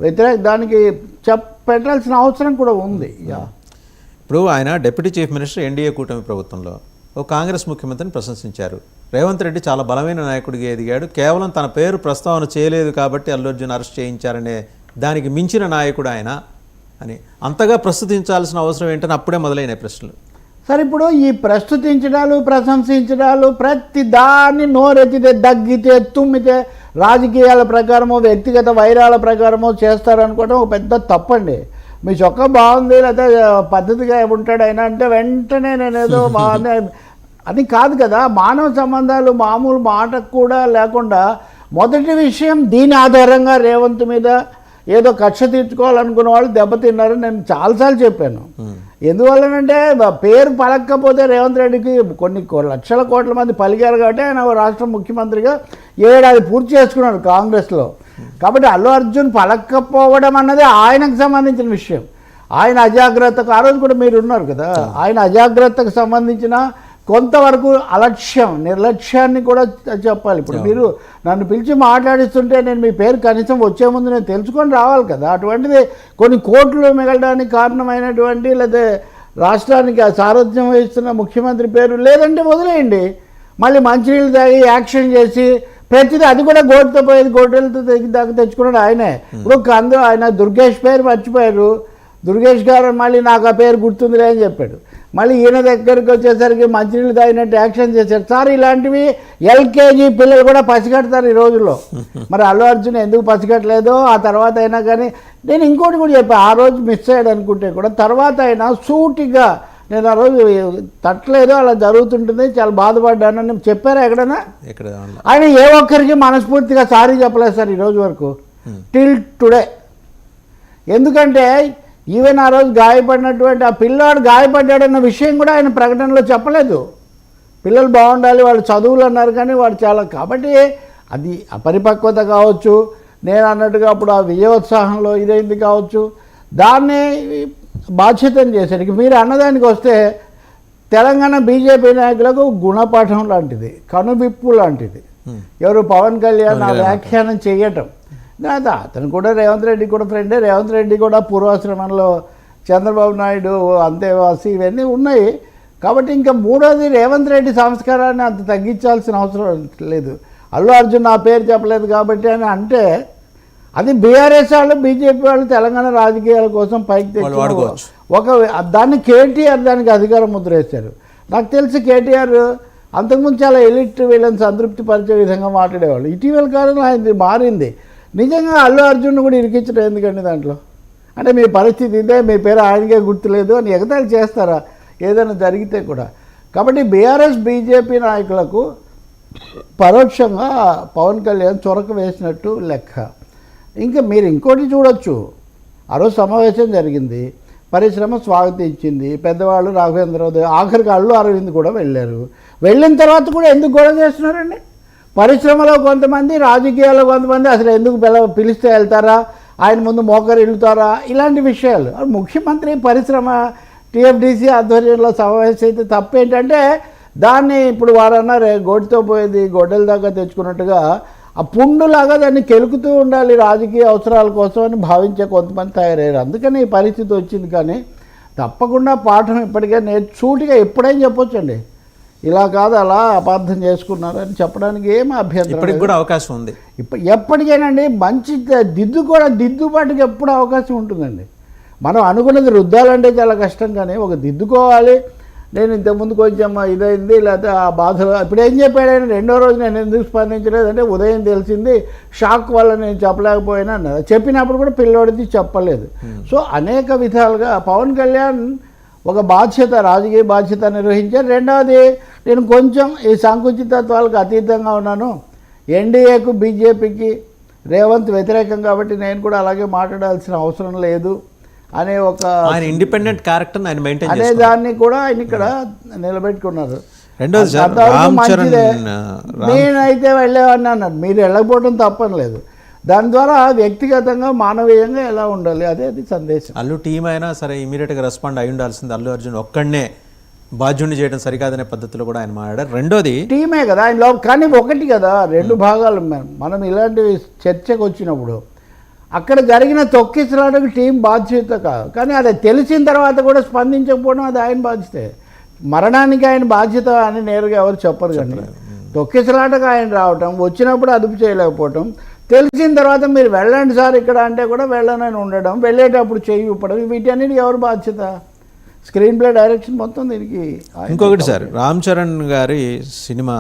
వ్యతిరేక దానికి పెట్టాల్సిన అవసరం కూడా ఉంది. ఇప్పుడు ఆయన డిప్యూటీ చీఫ్ మినిస్టర్ ఎన్డీఏ కూటమి ప్రభుత్వంలో ఓ కాంగ్రెస్ ముఖ్యమంత్రిని ప్రశంసించారు. రేవంత్ రెడ్డి చాలా బలమైన నాయకుడిగా ఎదిగాడు, కేవలం తన పేరు ప్రస్తావన చేయలేదు కాబట్టి అల్లు అర్జున్ అరెస్ట్ చేయించారనే దానికి మించిన నాయకుడు ఆయన అని అంతగా ప్రస్తుతించాల్సిన అవసరం ఏంటని అప్పుడే మొదలైన ప్రశ్నలు. సరే, ఇప్పుడు ఈ ప్రస్తుతించడాలు ప్రశంసించడాలు ప్రతి దాన్ని నోరెత్తితే దగ్గితే తుమ్మితే రాజకీయాల ప్రకారమో వ్యక్తిగత వైరాల ప్రకారమో చేస్తారనుకోవడం ఒక పెద్ద తప్పండి. మీ చొక్కా బాగుంది లేకపోతే పద్ధతిగా ఉంటాడు అయినా అంటే వెంటనే నేనేదో బాగుంది అది కాదు కదా. మానవ సంబంధాలు మామూలు మాటకు కూడా లేకుండా మొదటి విషయం దీని ఆధారంగా రేవంత్ మీద ఏదో కక్ష తీర్చుకోవాలనుకున్న వాళ్ళు దెబ్బతిన్నారని నేను చాలాసార్లు చెప్పాను. ఎందువల్లనంటే పేరు పలక్కపోతే రేవంత్ రెడ్డికి కొన్ని లక్షల కోట్ల మంది పలికారు కాబట్టి ఆయన రాష్ట్ర ముఖ్యమంత్రిగా 7 ఏడాది పూర్తి చేసుకున్నాడు కాంగ్రెస్లో. కాబట్టి అల్లు అర్జున్ పలక్కపోవడం అన్నది ఆయనకు సంబంధించిన విషయం. ఆయన అజాగ్రత్తకు ఆ రోజు కూడా మీరు ఉన్నారు కదా, ఆయన అజాగ్రత్తకు సంబంధించిన కొంతవరకు నిర్లక్ష్యాన్ని కూడా చెప్పాలి. ఇప్పుడు మీరు నన్ను పిలిచి మాట్లాడిస్తుంటే నేను మీ పేరు కనీసం వచ్చే ముందు నేను తెలుసుకొని రావాలి కదా. అటువంటిది కొన్ని కోట్లు మిగలడానికి కారణమైనటువంటి లేదా రాష్ట్రానికి సారథ్యం వహిస్తున్న ముఖ్యమంత్రి పేరు లేదంటే వదిలేయండి. మళ్ళీ మంచినీళ్ళు తాగి యాక్షన్ చేసి ప్రతిదీ అది కూడా గోటుతో పోయేది గోటలతో దాకా తెచ్చుకున్నాడు ఆయనే. ఇప్పుడు ఆయన దుర్గేష్ పేరు మర్చిపోయారు. దుర్గేష్ గారు మళ్ళీ నాకు ఆ పేరు గుర్తుందిలే అని చెప్పాడు. మళ్ళీ ఈయన దగ్గరికి వచ్చేసరికి మంచినీళ్ళు తాగినట్టు యాక్షన్ చేశారు. సార్ ఇలాంటివి LKG పిల్లలు కూడా పసిగడతారు ఈ రోజుల్లో. మరి అల్లు అర్జున్ ఎందుకు పసిగట్టలేదో ఆ తర్వాత అయినా కానీ నేను ఇంకోటి కూడా చెప్పాను. ఆ రోజు మిస్ అయ్యాడు అనుకుంటే కూడా తర్వాత అయినా సూటిగా నేను ఆ రోజు తట్టలేదు అలా జరుగుతుంటుంది చాలా బాధపడ్డానని చెప్పారా ఎక్కడైనా? ఆయన ఏ ఒక్కరికి మనస్ఫూర్తిగా సారీ చెప్పలేదు సార్ ఈ రోజు వరకు టిల్ టుడే. ఎందుకంటే ఈవెన్ ఆ రోజు గాయపడినటువంటి ఆ పిల్లాడు గాయపడ్డాడన్న విషయం కూడా ఆయన ప్రకటనలో చెప్పలేదు. పిల్లలు బాగుండాలి వాళ్ళు చదువులు అన్నారు కానీ వాడు చాలా కాబట్టి అది అపరిపక్వత కావచ్చు, నేను అన్నట్టుగా అప్పుడు ఆ విజయోత్సాహంలో ఇదైంది కావచ్చు, దాన్ని బాధ్యతను చేశారు. మీరు అన్నదానికి వస్తే తెలంగాణ బీజేపీ నాయకులకు గుణపాఠం లాంటిది, కనువిప్పు లాంటిది ఎవరు పవన్ కళ్యాణ్ ఆ వ్యాఖ్యానం చేయటం. అతను కూడా రేవంత్ రెడ్డి కూడా ఫ్రెండే. రేవంత్ రెడ్డి కూడా పూర్వాశ్రమంలో చంద్రబాబు నాయుడు అంతేవాసి ఇవన్నీ ఉన్నాయి. కాబట్టి ఇంకా మూడోది రేవంత్ రెడ్డి సంస్కారాన్ని అంత తగ్గించాల్సిన అవసరం లేదు. అల్లు అర్జున్ నా పేరు చెప్పలేదు కాబట్టి అని అంటే అది బీఆర్ఎస్ వాళ్ళు బీజేపీ వాళ్ళు తెలంగాణ రాజకీయాల కోసం పైకి తెచ్చి దాన్ని కేటీఆర్ దానికి అధికారం ముద్ర వేశారు. నాకు తెలిసి కేటీఆర్ అంతకుముందు చాలా ఎలిట్ వీళ్ళని సంతృప్తి పరిచే విధంగా మాట్లాడేవాళ్ళు. ఇటీవల కాలంలో ఆయన మారింది. నిజంగా అల్లు అర్జున్ కూడా ఇరికించడం ఎందుకండి దాంట్లో? అంటే మీ పరిస్థితి ఇదే, మీ పేరు ఆయనకే గుర్తులేదు అని ఎగతాళి చేస్తారా ఏదైనా జరిగితే కూడా? కాబట్టి బీఆర్ఎస్ బీజేపీ నాయకులకు పరోక్షంగా పవన్ కళ్యాణ్ చొరక వేసినట్టు లెక్క. ఇంకా మీరు ఇంకోటి చూడొచ్చు, ఆ రోజు సమావేశం జరిగింది, పరిశ్రమ స్వాగతించింది, పెద్దవాళ్ళు రాఘవేంద్రరావు ఆఖరికి అల్లు అరవింద్ కూడా వెళ్ళారు. వెళ్ళిన తర్వాత కూడా ఎందుకు గొడవ చేస్తున్నారండి? పరిశ్రమలో కొంతమంది, రాజకీయాల్లో కొంతమంది అసలు ఎందుకు పిలిస్తే వెళ్తారా, ఆయన ముందు మోకరు ఇల్లుతారా, ఇలాంటి విషయాలు. ముఖ్యమంత్రి పరిశ్రమ TFDC ఆధ్వర్యంలో సమావేశం అయితే తప్పేంటంటే దాన్ని ఇప్పుడు వారన్నారు గోటితో పోయేది గొడ్డల దాకా తెచ్చుకున్నట్టుగా ఆ పుండులాగా దాన్ని కెలుకుతూ ఉండాలి రాజకీయ అవసరాల కోసం అని భావించే కొంతమంది తయారయ్యారు. అందుకని ఈ పరిస్థితి వచ్చింది. కానీ తప్పకుండా పాఠం ఇప్పటికే సూటిగా ఎప్పుడైనా చెప్పొచ్చండి, ఇలా కాదు అలా అపార్థం చేసుకున్నారు అని చెప్పడానికి ఏం అభ్యంతరం కూడా అవకాశం ఉంది. ఎప్పటికైనాండి మంచి దిద్దుబాటుకి ఎప్పుడు అవకాశం ఉంటుందండి. మనం అనుకున్నది రుద్దాలంటే చాలా కష్టం, కానీ ఒక దిద్దుకోవాలి. నేను ఇంతకుముందు కొంచెం ఇదైంది లేకపోతే ఆ బాధలు ఇప్పుడు ఏం చెప్పాడు ఆయన రెండో రోజు నేను ఎందుకు స్పందించలేదంటే ఉదయం తెలిసింది షాక్ వల్ల నేను చెప్పలేకపోయినా అన్నారు. చెప్పినప్పుడు కూడా పిల్లోడిది చెప్పలేదు. సో అనేక విధాలుగా పవన్ కళ్యాణ్ ఒక బాధ్యత, రాజకీయ బాధ్యత నిర్వహించారు. రెండవది నేను కొంచెం ఈ సంకుచితత్వాలకు అతీతంగా ఉన్నాను, ఎన్డీఏకు బీజేపీకి రేవంత్ వ్యతిరేకం కాబట్టి నేను కూడా అలాగే మాట్లాడాల్సిన అవసరం లేదు అనే ఒక ఇండిపెండెంట్ క్యారెక్టర్ ఆయన మెయింటైన్ అనే దాన్ని కూడా ఆయన ఇక్కడ నిలబెట్టుకున్నారు. మంచిదే, నేనైతే వెళ్ళేవాడిని అన్నారు. మీరు వెళ్ళకపోవడం తప్పనిలేదు. దాని ద్వారా వ్యక్తిగతంగా మానవీయంగా ఎలా ఉండాలి అదే అది సందేశం. అల్లు టీం అయినా సరే ఇమీడియట్గా రెస్పాండ్ అయి ఉండాల్సింది. అల్లు అర్జున్ ఒక్కడనే బాధ్యుడిని చేయడం సరికాదనే పద్ధతిలో కూడా ఆయన మాట్లాడారు. రెండోది టీమే కదా ఆయన కానీ ఒకటి కదా, రెండు భాగాలు మనం ఇలాంటి చర్చకు వచ్చినప్పుడు అక్కడ జరిగిన తొక్కిసలాటకు టీం బాధ్యత కాదు, కానీ అది తెలిసిన తర్వాత కూడా స్పందించకపోవడం అది ఆయన బాధ్యతే. మరణానికి ఆయన బాధ్యత అని నేరుగా ఎవరు చెప్పరు. కానీ తొక్కిసలాటకు ఆయన రావటం, వచ్చినప్పుడు అదుపు చేయలేకపోవటం, తెలిసిన తర్వాత మీరు వెళ్ళండి సార్ ఇక్కడ అంటే కూడా వెళ్ళనని ఉండడం, వెళ్ళేటప్పుడు చేయి ఊపడం, వీటన్నిటికీ ఎవరు బాధ్యత? స్క్రీన్ ప్లే డైరెక్షన్ మొత్తం దీనికి. ఇంకొకటి సార్, రామ్ చరణ్ గారి సినిమా